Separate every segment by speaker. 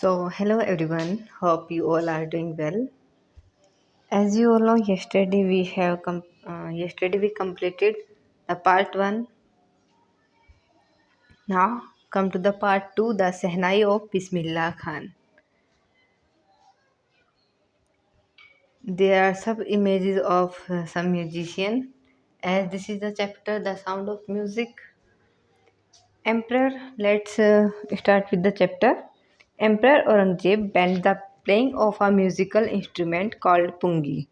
Speaker 1: So, hello everyone. Hope you all are doing well. As you all know, yesterday we completed the part one. Now, come to the part two, the Sehnai of Bismillah Khan. There are some images of some musician. As this is the chapter, the sound of music. Emperor. Let's start with the chapter. Emperor Aurangzeb banned the playing of a musical instrument called pungi.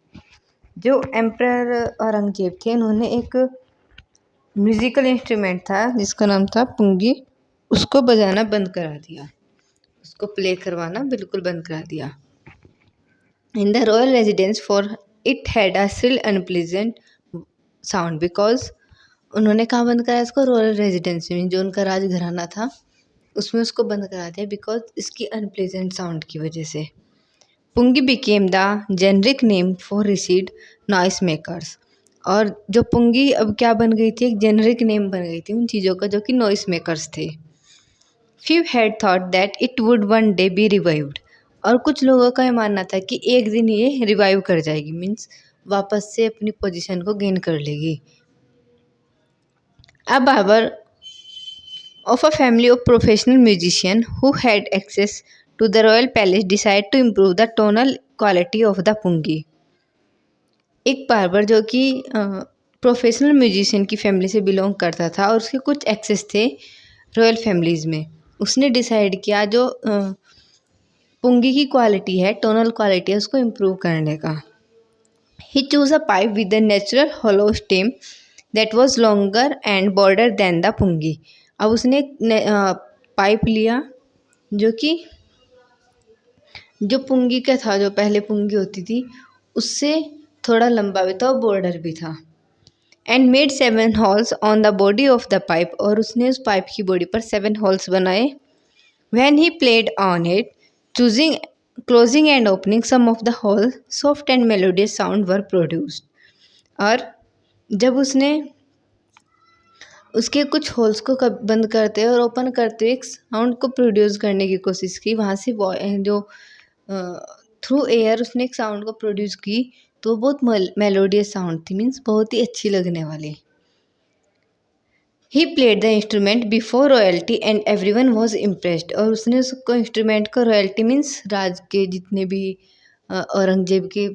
Speaker 1: जो emperor Aurangzeb थे उन्होंने एक musical instrument था जिसका नाम था पुंगी, उसको बजाना बंद करा दिया, उसको प्ले करवाना बिल्कुल बंद करा दिया। In the royal residence for it had a still unpleasant sound because उन्होंने कहाँ बंद कराया इसको, रॉयल रेजिडेंस में, जो उनका राजघराना था उसमें उसको बंद करा दिया बिकॉज इसकी अनप्लीजेंट साउंड की वजह से। Pungi became the generic name for reed noise makers. और जो पुंगी अब क्या बन गई थी, एक जेनरिक नेम बन गई थी उन चीज़ों का जो कि नॉइस मेकर्स थे। Few had thought that it would one day B revived. और कुछ लोगों का ये मानना था कि एक दिन ये रिवाइव कर जाएगी, मीन्स वापस से अपनी पोजीशन को गेन कर लेगी। A barber of a family of professional musicians who had access to the royal palace decided to improve the tonal quality of the pungi. एक बार्बर जो कि प्रोफेशनल म्यूजिशियन की फैमिली से बिलोंग करता था और उसके कुछ एक्सेस थे रॉयल फैमिलीज़ में, उसने डिसाइड किया जो पुंगी की क्वालिटी है, टोनल क्वालिटी है, उसको इम्प्रूव करने का। He choose a pipe with the natural hollow stem that was longer and border than the pungi. अब उसने पाइप लिया जो कि जो पुंगी का था, जो पहले पुंगी होती थी उससे थोड़ा लंबा भी था और बॉर्डर भी था। And made 7 holes on the body of the pipe, और उसने उस पाइप की बॉडी पर 7 होल्स बनाए। When he played on it, choosing closing and opening some of the hole, soft and melodious sound were produced. और जब उसने उसके कुछ होल्स को बंद करते और ओपन करते एक साउंड को प्रोड्यूस करने की कोशिश की, वहाँ से जो थ्रू एयर उसने एक साउंड को प्रोड्यूस की, तो बहुत मेलोडियस साउंड थी, मीन्स बहुत ही अच्छी लगने वाली। He played the instrument before royalty and everyone was impressed. और उसने उसको इंस्ट्रूमेंट को, रॉयल्टी मीन्स राज के जितने भी औरंगजेब के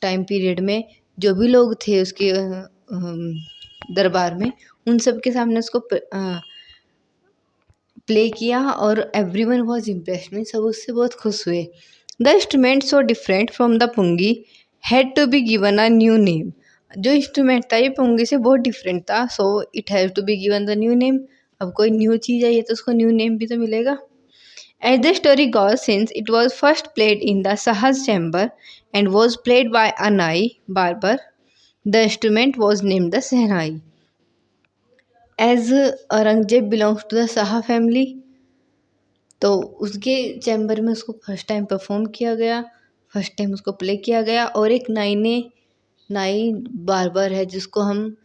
Speaker 1: टाइम पीरियड में जो भी लोग थे उसके दरबार में, उन सब के सामने उसको प्ले किया और एवरीवन वाज इम्प्रेस्ड, मीन्स सब उससे बहुत खुश हुए। The instrument so different from the pungi had to be given a new name. जो इंस्ट्रूमेंट था ये पुंगी से बहुत डिफरेंट था, so it have to be given the new name. अब कोई न्यू चीज़ आई है तो उसको न्यू नेम भी तो मिलेगा। As the story goes, since it was first played in the Shah's chamber and was played by a Nai barber, the instrument was named the Sehnai. As Aurangzeb belongs to the Shah family, तो उसके chamber में उसको first time perform किया गया, first time उसको play किया गया। और एक नाई बार्बर है जिसको हम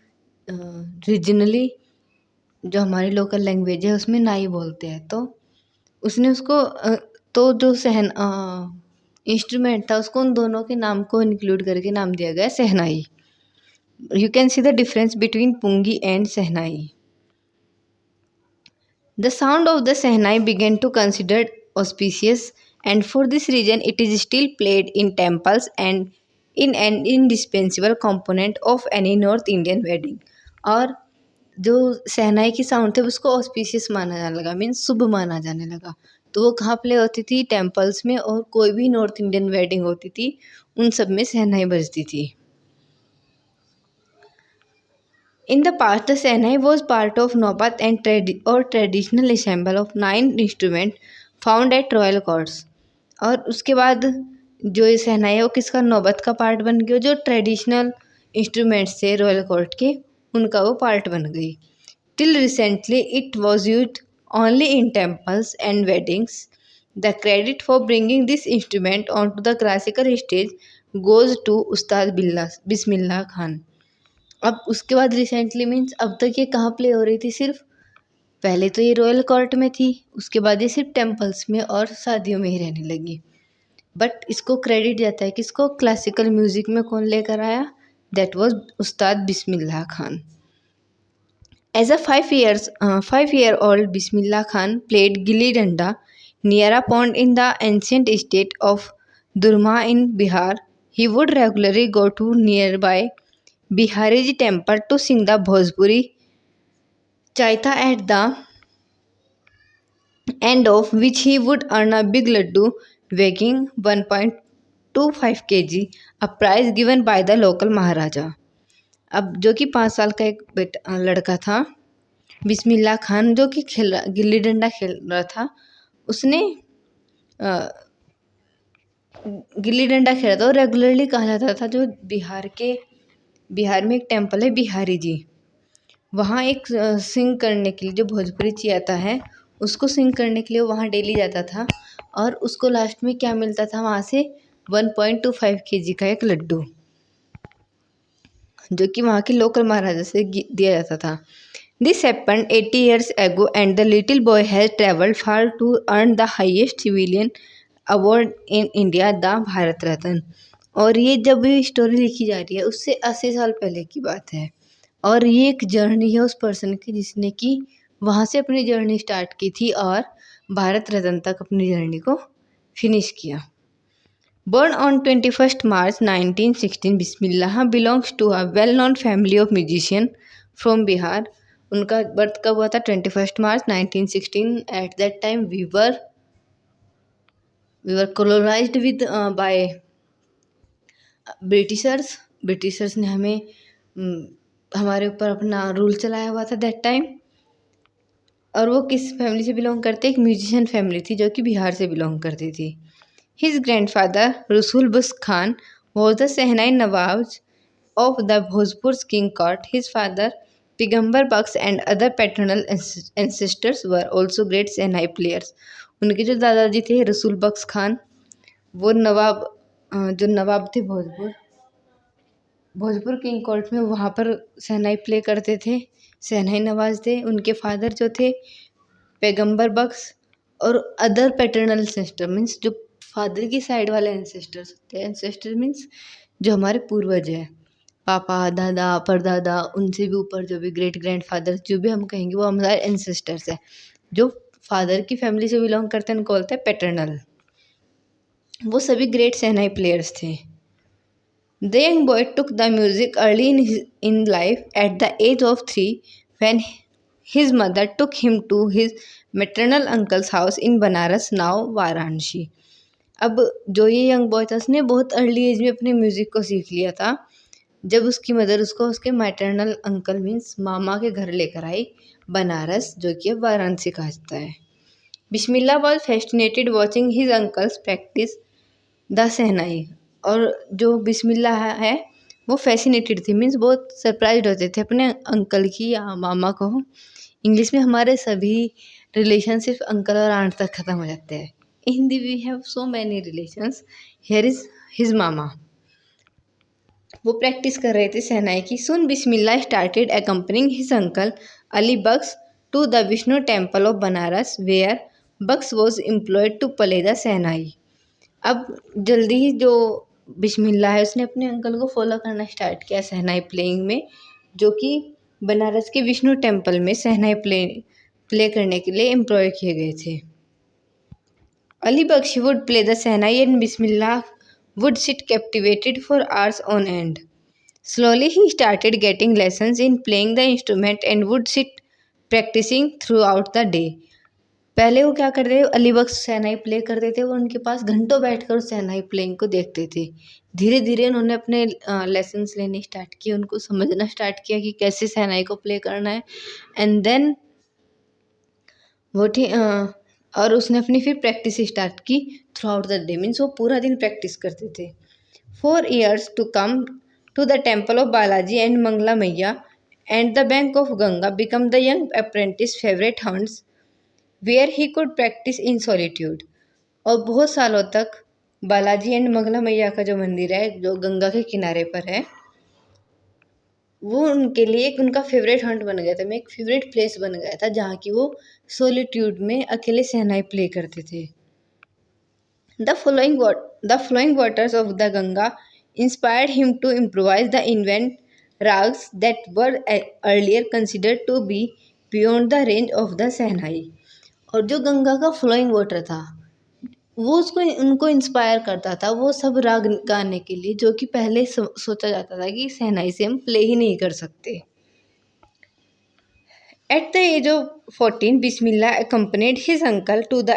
Speaker 1: रीजनली जो हमारी लोकल लैंग्वेज है उसमें नाई बोलते हैं, तो उसने उसको तो जो इंस्ट्रूमेंट था उसको उन दोनों के नाम को इंक्लूड करके नाम दिया गया सहनाई। You can see the difference between pungi and shehnai. The sound of the Sehnai began to considered auspicious, and for this reason it is still played in temples and in an indispensable component of any North Indian wedding. और जो सहनाई की sound थे उसको auspicious माना जाने लगा, means शुभ माना जाने लगा। तो वो कहाँ प्ले होती थी, टेम्पल्स में, और कोई भी नॉर्थ इंडियन वेडिंग होती थी उन सब में सहनाई बजती थी। In the past, the Sehnai was part of Nobat and traditional ensemble of 9 instruments found at royal courts. और उसके बाद जो ये सहनाई है वो किसका, नौबत का पार्ट बन गया, जो ट्रेडिशनल इंस्ट्रूमेंट्स थे रॉयल कोर्ट के उनका वो पार्ट बन गई। Till recently it was use only in temples and weddings. The credit for bringing this instrument on to the classical stage goes to Ustad Bismillah Khan. अब उसके बाद रिसेंटली मीन्स अब तक ये कहाँ प्ले हो रही थी, सिर्फ पहले तो ये रॉयल कोर्ट में थी, उसके बाद ये सिर्फ टेम्पल्स में और शादियों में ही रहने लगी। बट इसको क्रेडिट जाता है किसको, क्लासिकल म्यूजिक में कौन लेकर आया, that was Ustad Bismillah Khan. As a 5-year-old, Bismillah Khan played gilli danda near a pond in the ancient state of Durma in Bihar. He would regularly go to nearby Bihariji temple to sing the Bhojpuri chaita, at the end of which he would earn a big laddu weighing 1.25 kg, a prize given by the local Maharaja. अब जो कि 5 साल का एक लड़का था बिस्मिल्लाह खान, जो कि गिल्ली डंडा खेल रहा था, उसने गिल्ली डंडा खेला था और रेगुलरली कहा जाता था जो बिहार में एक टेम्पल है बिहारी जी, वहाँ एक सिंग करने के लिए जो भोजपुरी चियाता है उसको सिंग करने के लिए वहाँ डेली जाता था और उसको लास्ट में क्या मिलता था वहाँ से 1.25 kg का एक लड्डू, जो कि वहाँ के लोकल महाराजा से दिया जाता था। This happened 80 years ago and the little boy has traveled far to earn the highest civilian award in India, the Bharat Ratna। और ये जब ये स्टोरी लिखी जा रही है उससे 80 साल पहले की बात है और ये एक जर्नी है उस पर्सन की जिसने कि वहाँ से अपनी जर्नी स्टार्ट की थी और भारत रत्न तक अपनी जर्नी को फिनिश किया। Born on 21st March 1916, Bismillah belongs to a well-known family of musicians from Bihar। उनका बर्थ कब हुआ था, 21 March 1916। At that time we were colonised with by Britishers ने हमें हमारे ऊपर अपना रूल चलाया हुआ था दैट टाइम। और वो किस फैमिली से बिलोंग करते, एक म्यूजिशियन फैमिली थी जो कि बिहार से बिलोंग करती थी। His grandfather Rasul Bus Khan was the Sehnai Nawab of the Bhojpur's king court। His father Pigambar Bux and other paternal ancestors were also great Sehnai players। उनके जो दादाजी थे रसूल बख्श खान, वो जो नवाब थे भोजपुर किंग कोर्ट में वहाँ पर शहनाई प्ले करते थे, शहनाई नवाज थे। उनके फादर जो थे पैगंबर बख्श और अदर पैटर्नल एंसेस्टर मीन्स जो फादर की साइड वाले एंसेस्टर्स होते हैं, एंसेस्टर मीन्स जो हमारे पूर्वज हैं, पापा दादा परदादा, उनसे भी ऊपर जो भी ग्रेट ग्रैंड फादर जो भी हम कहेंगे वो हमारे एंसेस्टर्स हैं। जो फादर की फैमिली से बिलोंग करते हैं उनको बोलते हैं पैटर्नल। वो सभी ग्रेट शहनाई प्लेयर्स थे। The young boy took the music early in life at the age of 3 when his mother took him to his maternal uncle's house in Banaras, now Varanasi. अब जो ये यंग बॉय था उसने बहुत early as में अपने music को सीख लिया था जब उसकी मदर उसको उसके मैटरनल अंकल मीन्स मामा के घर लेकर आई बनारस, जो कि अब वाराणसी कहा जाता है। Bismillah was fascinated watching his uncles practice the shehnai. और जो बिस्मिल्लाह है वो फैसिनेटेड थी मीन्स बहुत सरप्राइज होते थे अपने अंकल की या मामा को। इंग्लिश में हमारे सभी रिलेशन सिर्फ अंकल और आंट तक ख़त्म हो जाते हैं। In Hindi we have so many relations, here is his मामा। वो प्रैक्टिस कर रहे थे शहनाई की। सुन Bismillah started accompanying his uncle Ali Bakhsh to the Vishnu temple of Banaras where Bakhsh was employed to play the shehnai. अब जल्दी ही जो बिस्मिल्लाह है उसने अपने अंकल को फॉलो करना स्टार्ट किया शहनाई प्लेइंग में, जो कि बनारस के विष्णु टेम्पल में शहनाई प्ले करने के लिए एम्प्लॉय किए गए थे। Ali Baksh would play the Sehnai and Bismillah would sit captivated for hours on end। Slowly he started getting lessons in playing the instrument and would sit practicing throughout the day। पहले वो क्या करते थे, अली बख्श शहनाई play करते थे, वो उनके पास घंटों बैठकर उस शहनाई प्लेइंग को देखते थे। धीरे धीरे उन्होंने अपने लेसन्स लेने स्टार्ट किए, उनको समझना स्टार्ट किया कि कैसे शहनाई को प्ले करना है। एंड देन वो और उसने अपनी फिर प्रैक्टिस स्टार्ट की through out the day means वो पूरा दिन प्रैक्टिस करते थे। 4 years to come to the temple of Balaji and Mangla Maiya and the bank of Ganga become the young apprentice favourite haunts where he could practice in solitude. और बहुत सालों तक बालाजी एंड मंगला मैया का जो मंदिर है जो गंगा के किनारे पर है, वो उनके लिए एक उनका फेवरेट हंट बन गया था, मैं एक फेवरेट प्लेस बन गया था जहाँ की वो सोलिट्यूड में अकेले शहनाई प्ले करते थे। The flowing waters of the Ganga inspired him to improvise the invent rags that were earlier considered to be beyond the range of the Sahnai। और जो गंगा का फ्लोइंग वाटर था वो उसको उनको इंस्पायर करता था वो सब राग गाने के लिए, जो कि पहले सोचा जाता था कि शहनाई से हम प्ले ही नहीं कर सकते। At the age of 14, Bismillah accompanied his uncle to the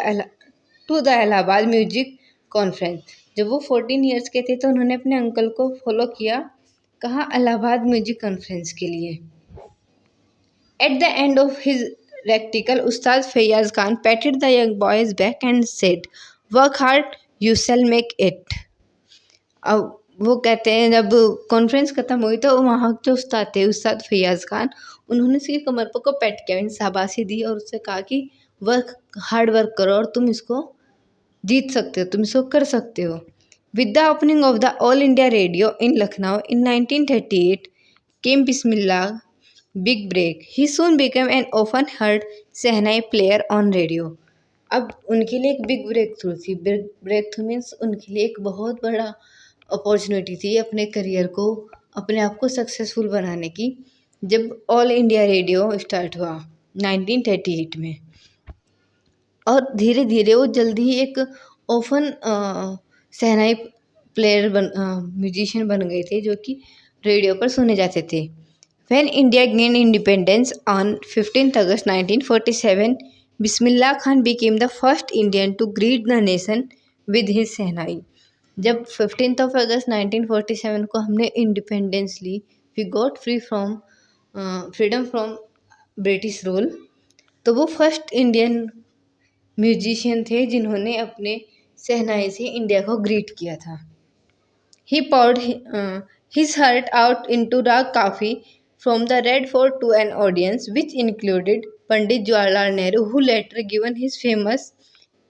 Speaker 1: Allahabad Music Conference। जब वो 14 ईयर्स के थे तो उन्होंने अपने अंकल को फॉलो किया, कहाँ, इलाहाबाद म्यूजिक कॉन्फ्रेंस के लिए। At the end of his recital, Ustad Fayyaz Khan patted the young boy's back and said, "Work hard, you shall make it." अब वो कहते हैं जब कॉन्फ्रेंस ख़त्म हुई तो वहाँ जो उस्ताद थे, उस्ताद फैयाज़ खान, उन्होंने उसकी कमर को पैट किया, मीन्स शाबाशी दी और उससे कहा कि हार्ड वर्क करो और तुम इसको जीत सकते हो, तुम इसको कर सकते हो। With the opening of the All India Radio in Lucknow in 1938 came Bismillah big break. He soon become an often heard shehnai player on radio. अब उनके लिए एक बिग ब्रेक थ्रू थी। ब्रेक थ्रू मीन्स उनके लिए एक बहुत बड़ा अपॉर्चुनिटी थी अपने करियर को, अपने आप को सक्सेसफुल बनाने की, जब ऑल इंडिया रेडियो स्टार्ट हुआ 1938 में। और धीरे धीरे वो जल्दी ही एक ओफन शहनाई प्लेयर म्यूजिशियन बन गए थे, जो कि रेडियो पर सुने जाते थे। When India gained independence on 15th August 1947, Bismillah Khan became the first Indian to greet the nation with his शहनाई। जब 15th of August 1947 को हमने इंडिपेंडेंस ली, we got freedom from British rule, तो वो फर्स्ट इंडियन म्यूजिशियन थे जिन्होंने अपने शहनाई से इंडिया को ग्रीट किया था। He poured his heart out into Rag Kafi from the Red Fort to an audience which included Pandit Jawaharlal Nehru, who later given his famous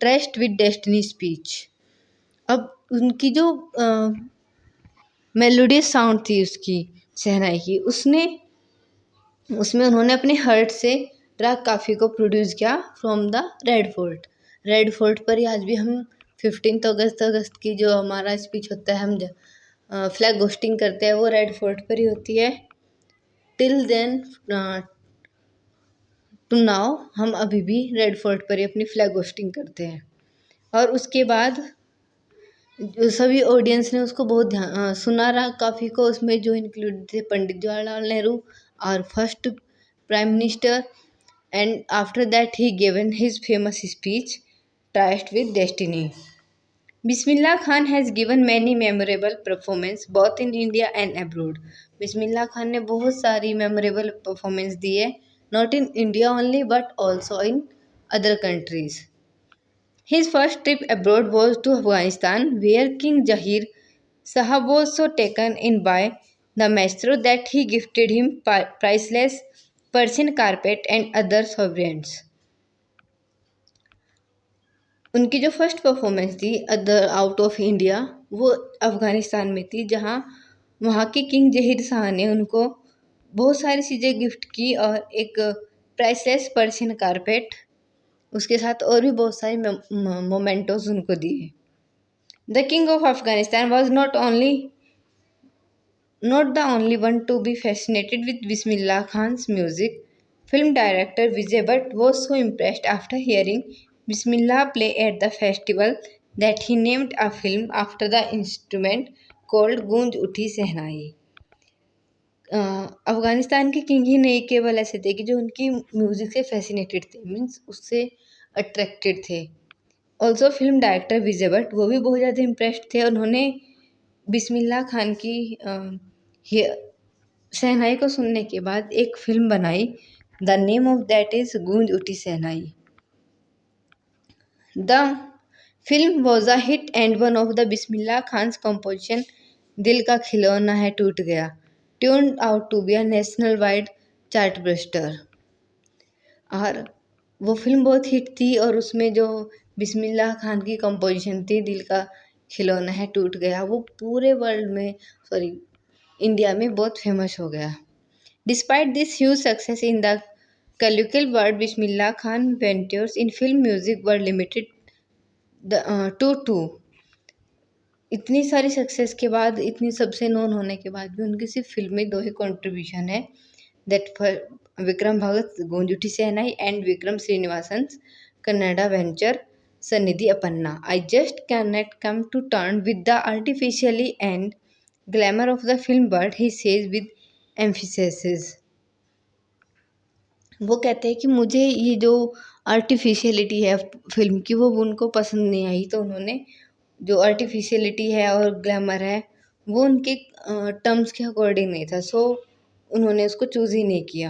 Speaker 1: Trust with Destiny speech। अब उनकी जो melodious sound थी उसकी शहनाई की, उसमें उन्होंने अपने heart से राग काफ़ी को प्रोड्यूस किया फ्रॉम द रेड फोर्ट पर ही आज भी हम 15 अगस्त की जो हमारा स्पीच होता है, हम फ्लैग होस्टिंग करते हैं, वो रेड फोर्ट पर ही होती है। टिल देन टू नाउ हम अभी भी रेड फोर्ट पर ही अपनी फ्लैग होस्टिंग करते हैं। और उसके बाद जो सभी ऑडियंस ने उसको बहुत ध्यान सुना रहा काफ़ी को, उसमें जो इंक्लूड थे पंडित जवाहरलाल नेहरू और first prime minister, and after that he given his famous speech tryst with destiny. Bismillah Khan has given many memorable performance both in India and abroad. Bismillah Khan ने बहुत सारी मेमोरेबल परफॉर्मेंस दी है, not in India only but also in other countries. His first trip abroad was to Afghanistan, where King Jahir Sahab was so taken in by the maestro that he gifted him priceless Persian carpet and other sovereigns। उनकी जो first performance थी other out of India वो अफ़गानिस्तान में थी, जहाँ वहाँ के king Zaheer Shah ने उनको बहुत सारी चीज़ें गिफ्ट की और एक प्राइसलेस पर्शियन कारपेट, उसके साथ और भी बहुत सारी मोमेंटोज उनको दिए। The king of Afghanistan was not the only one to be fascinated with Bismillah Khan's music. Film director Vijay Bhatt was so impressed after hearing Bismillah play at the festival that he named a film after the instrument called Goonj Uthi शहनाई। अफ़गानिस्तान के king ही नहीं केवल ऐसे थे कि जो उनकी music से fascinated थे, मीन्स उससे अट्रैक्टेड थे। Also film director Vijay Bhatt वो भी बहुत ज़्यादा इम्प्रेस्ड थे, उन्होंने बिस्मिल्लाह खान की शहनाई को सुनने के बाद एक फिल्म बनाई, the name of that is Goonj Uthi Shehnai. The film was a hit and one of the Bismillah Khan's composition Dil Ka खिलौना है टूट गया turned out to be a national wide chart buster. और वो फिल्म बहुत हिट थी और उसमें जो बिस्मिल्लाह खान की कंपोजिशन थी दिल का खिलौना है टूट गया, वो पूरे वर्ल्ड में इंडिया में बहुत फेमस हो गया। Despite this huge success in the colloquial world, Bismillah Khan ventures in film music were limited to two. इतनी सारी सक्सेस के बाद, इतनी सबसे नोन होने के बाद भी उनकी सिर्फ फिल्म में दो ही कंट्रीब्यूशन है, that for Vikram Bhagat Goonj Uthi Shehnai and Vikram Srinivasan Kannada venture Sanadhi Appanna. I just cannot come to terms with the artificially and glamour of the film world, he says with emphasis. वो कहते हैं कि मुझे ये जो आर्टिफिशियलिटी है फिल्म की वो उनको पसंद नहीं आई, तो उन्होंने जो आर्टिफिशियलिटी है और ग्लैमर है वो उनके टर्म्स के अकॉर्डिंग नहीं था, सो उन्होंने उसको चूज़ ही नहीं किया.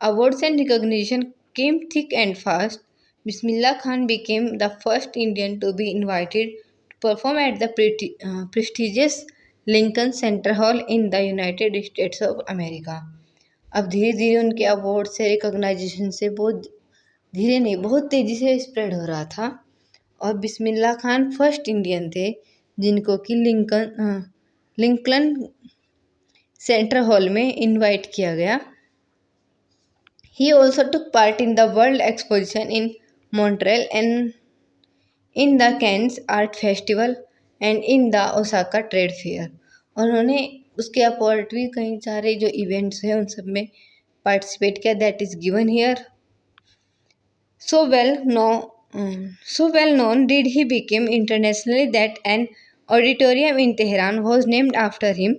Speaker 1: Awards and recognition came thick and fast. Bismillah Khan became the first Indian to be invited to perform at the prestigious Lincoln Center Hall in the United States of America. अब धीरे धीरे उनके अवार्ड से रिकॉग्नाइजेशन से बहुत धीरे नहीं, बहुत तेज़ी से स्प्रेड हो रहा था. और बिस्मिल्लाह खान फर्स्ट इंडियन थे जिनको कि लिंकन सेंट्रल हॉल में इनवाइट किया गया. He also took part in the world exposition in Montreal and in the cans art festival and in the Osaka trade fair. और उन्होंने उसके अपोर्ट भी कई सारे जो इवेंट्स हैं उन सब में पार्टिसिपेट किया. That is given here. So well known did he become internationally that an auditorium in Tehran was named after him.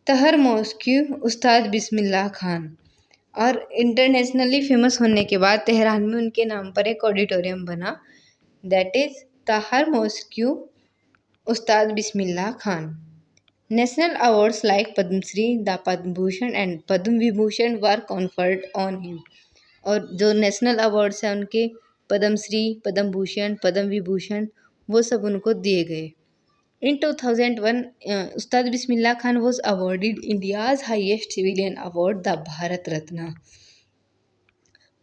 Speaker 1: तहर मौस्क्यू उस्ताद बिस्मिल्लाह खान. और इंटरनेशनली फेमस होने के बाद तेहरान में उनके नाम पर एक ऑडिटोरियम बना, दैट इज़ तहर मौस्क्यू उस्ताद Bismillah Khan. National awards like Padma Shri, the Padma Bhushan and Padma Vibhushan were conferred on him. और जो नेशनल अवार्ड्स हैं उनके पद्म श्री, पद्म भूषण, पद्म विभूषण वो सब उनको दिए गए. In 2001 Ustad Bismillah Khan was awarded India's highest civilian award the Bharat Ratna.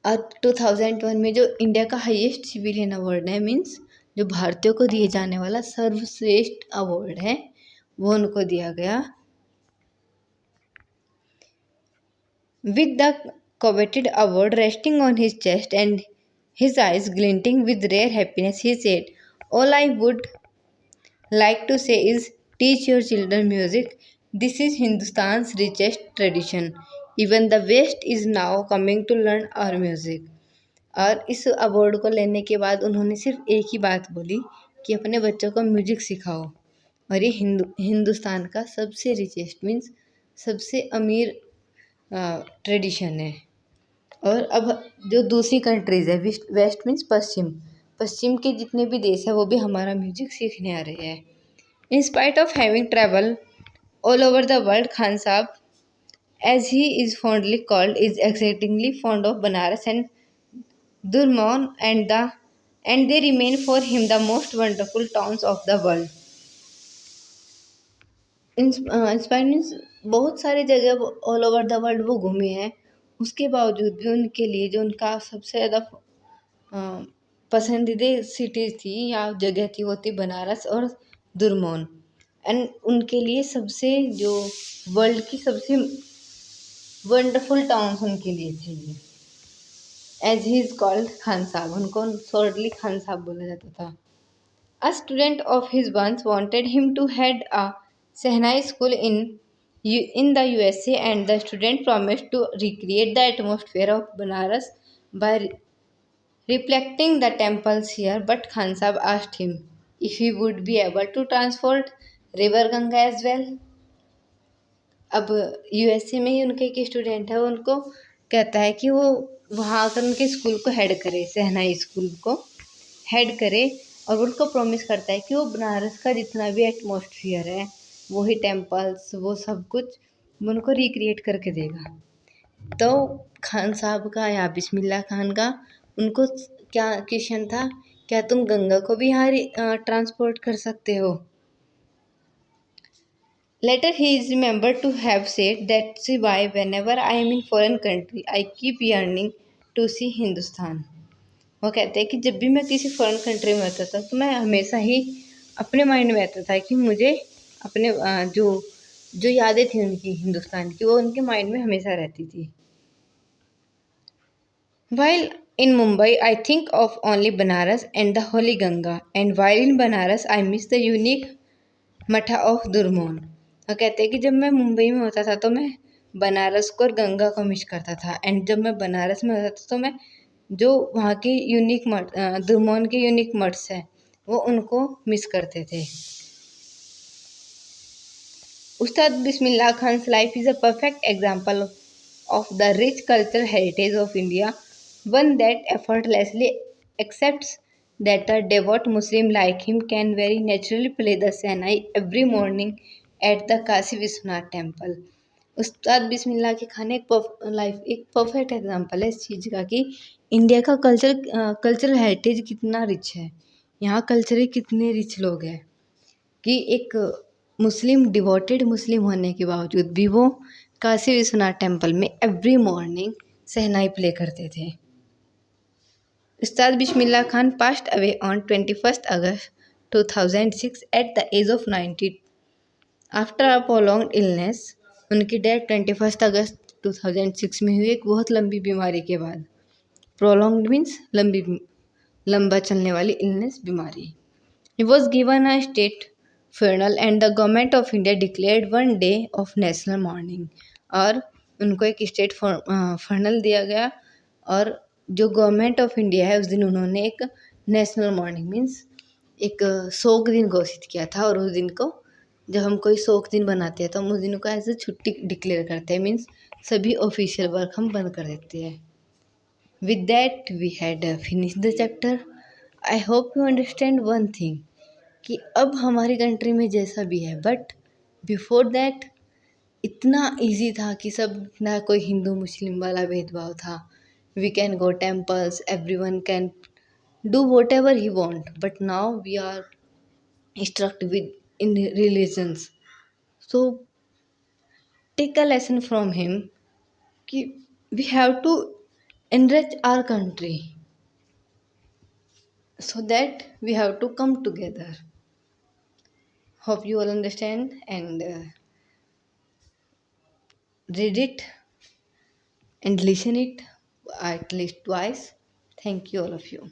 Speaker 1: और 2001 में जो इंडिया का हाईएस्ट सिविलियन अवार्ड है, मीन्स जो भारतीयों को दिए जाने वाला सर्वश्रेष्ठ अवार्ड है, वो उनको दिया गया. With the coveted award resting on his chest and his eyes glinting with rare happiness, he said, "All I would like to say is teach your children music. This is Hindustan's richest tradition. Even the West is now coming to learn our music." और इस award को लेने के बाद उन्होंने सिर्फ एक ही बात बोली कि अपने बच्चों को म्यूजिक सिखाओ. और ये हिंदुस्तान का सबसे रिचेस्ट मीन्स सबसे अमीर ट्रेडिशन है. और अब जो दूसरी कंट्रीज़ है, वेस्ट मीन्स पश्चिम के जितने भी देश है वो भी हमारा म्यूजिक सीखने आ रहे हैं. In spite of having travel all over the world, Khan Sahab as he is fondly called is excitingly fond of Banaras and Dumraon and they remain for him the most wonderful towns of the world. Inspire means बहुत सारी जगह all over the world वो घूमे हैं, उसके बावजूद भी उनके लिए जो उनका सबसे ज़्यादा पसंदीदा सिटीज़ थी या जगह थी वो थी बनारस और दुरमौन. एंड उनके लिए सबसे जो वर्ल्ड की सबसे वंडरफुल टाउन्स उनके लिए थे ये. As he is called Khan Sahab, उनको शॉर्टली खान साहब बोला जाता था. A student of his once wanted him to head a Sehnai school in the USA, and the student promised to recreate the atmosphere of Banaras by reflecting the temples here. But Khan Sahib asked him if he would be able to transport river Ganga as well. अब USA में ही उनके एक student है, वो उनको कहता है कि वो वहाँ आकर उनके स्कूल को हेड करे, सहनाई स्कूल को हेड करे, और उनको प्रॉमिस करता है कि वो बनारस का जितना भी एटमॉस्फेयर है, वही टेम्पल्स, वो सब कुछ वो उनको रिक्रिएट करके देगा. तो खान साहब का या बिस्मिल्लाह खान का उनको क्या क्वेश्चन था, क्या तुम गंगा को भी यहाँ ट्रांसपोर्ट कर सकते हो. Later he is remembered to have said, "That's why whenever I am in foreign country, I keep yearning to see Hindustan." वो कहते हैं कि जब भी मैं किसी फॉरेन कंट्री में होता था तो मैं हमेशा ही अपने माइंड में आता था कि मुझे अपने जो जो यादें थी उनकी हिंदुस्तान की, वो उनके माइंड में हमेशा रहती थी. While in Mumbai, I think of only Banaras and the Holy Ganga, and while in Banaras, I miss the unique मठा ऑफ दुर्मोन. और कहते हैं कि जब मैं मुंबई में होता था तो मैं बनारस को और गंगा को मिस करता था, एंड जब मैं बनारस में होता था तो मैं जो वहाँ की यूनिक मठ, दुर्मोन के यूनिक मठ्स हैं, वो उनको मिस करते थे. Ustad Bismillah Khan's life is a perfect example of the rich cultural heritage of India, one that effortlessly accepts that a devout Muslim like him can very naturally play the Sahnai every morning at the Kasi Vishwanath temple. उस्ताद बिस्मिल्लाह के खान एक perfect example है इस चीज़ का कि India का cultural heritage कितना rich है. यहाँ कल्चरली कितने रिच लोग हैं कि एक मुस्लिम डिवोटेड मुस्लिम होने के बावजूद भी वो काशी विश्वनाथ टेम्पल में एवरी मॉर्निंग सहनाई प्ले करते थे. Ustad Bismillah Khan passed away on 21 August 2006 at the age of 90 after a prolonged illness. उनकी डेथ 21 अगस्त 2006 में हुई, एक बहुत लंबी बीमारी के बाद. प्रोलॉन्ग्ड मीन्स लंबा चलने वाली इलनेस, बीमारी. He was given a state funeral and the government of India declared one day of national mourning. और उनको एक स्टेट फर्नल दिया गया, और जो गवर्नमेंट ऑफ इंडिया है उस दिन उन्होंने एक नेशनल मॉर्निंग मीन्स एक शोक दिन घोषित किया था. और उस दिन को जब हम कोई शोक दिन बनाते हैं तो हम उस दिन को ऐसे छुट्टी डिक्लेयर करते हैं, मीन्स सभी ऑफिशियल वर्क हम बंद कर देते हैं. With that we had finished the chapter. I hope you understand one thing कि अब हमारी कंट्री में जैसा भी है, बट बिफोर दैट इतना इजी था कि सब, ना कोई हिंदू मुस्लिम वाला भेदभाव था. We can go temples, everyone can do whatever he want, but now we are struck within religions. So take a lesson from him कि we have to enrich our country so that we have to come together. Hope you all understand and read it and listen it at least twice. Thank you all of you.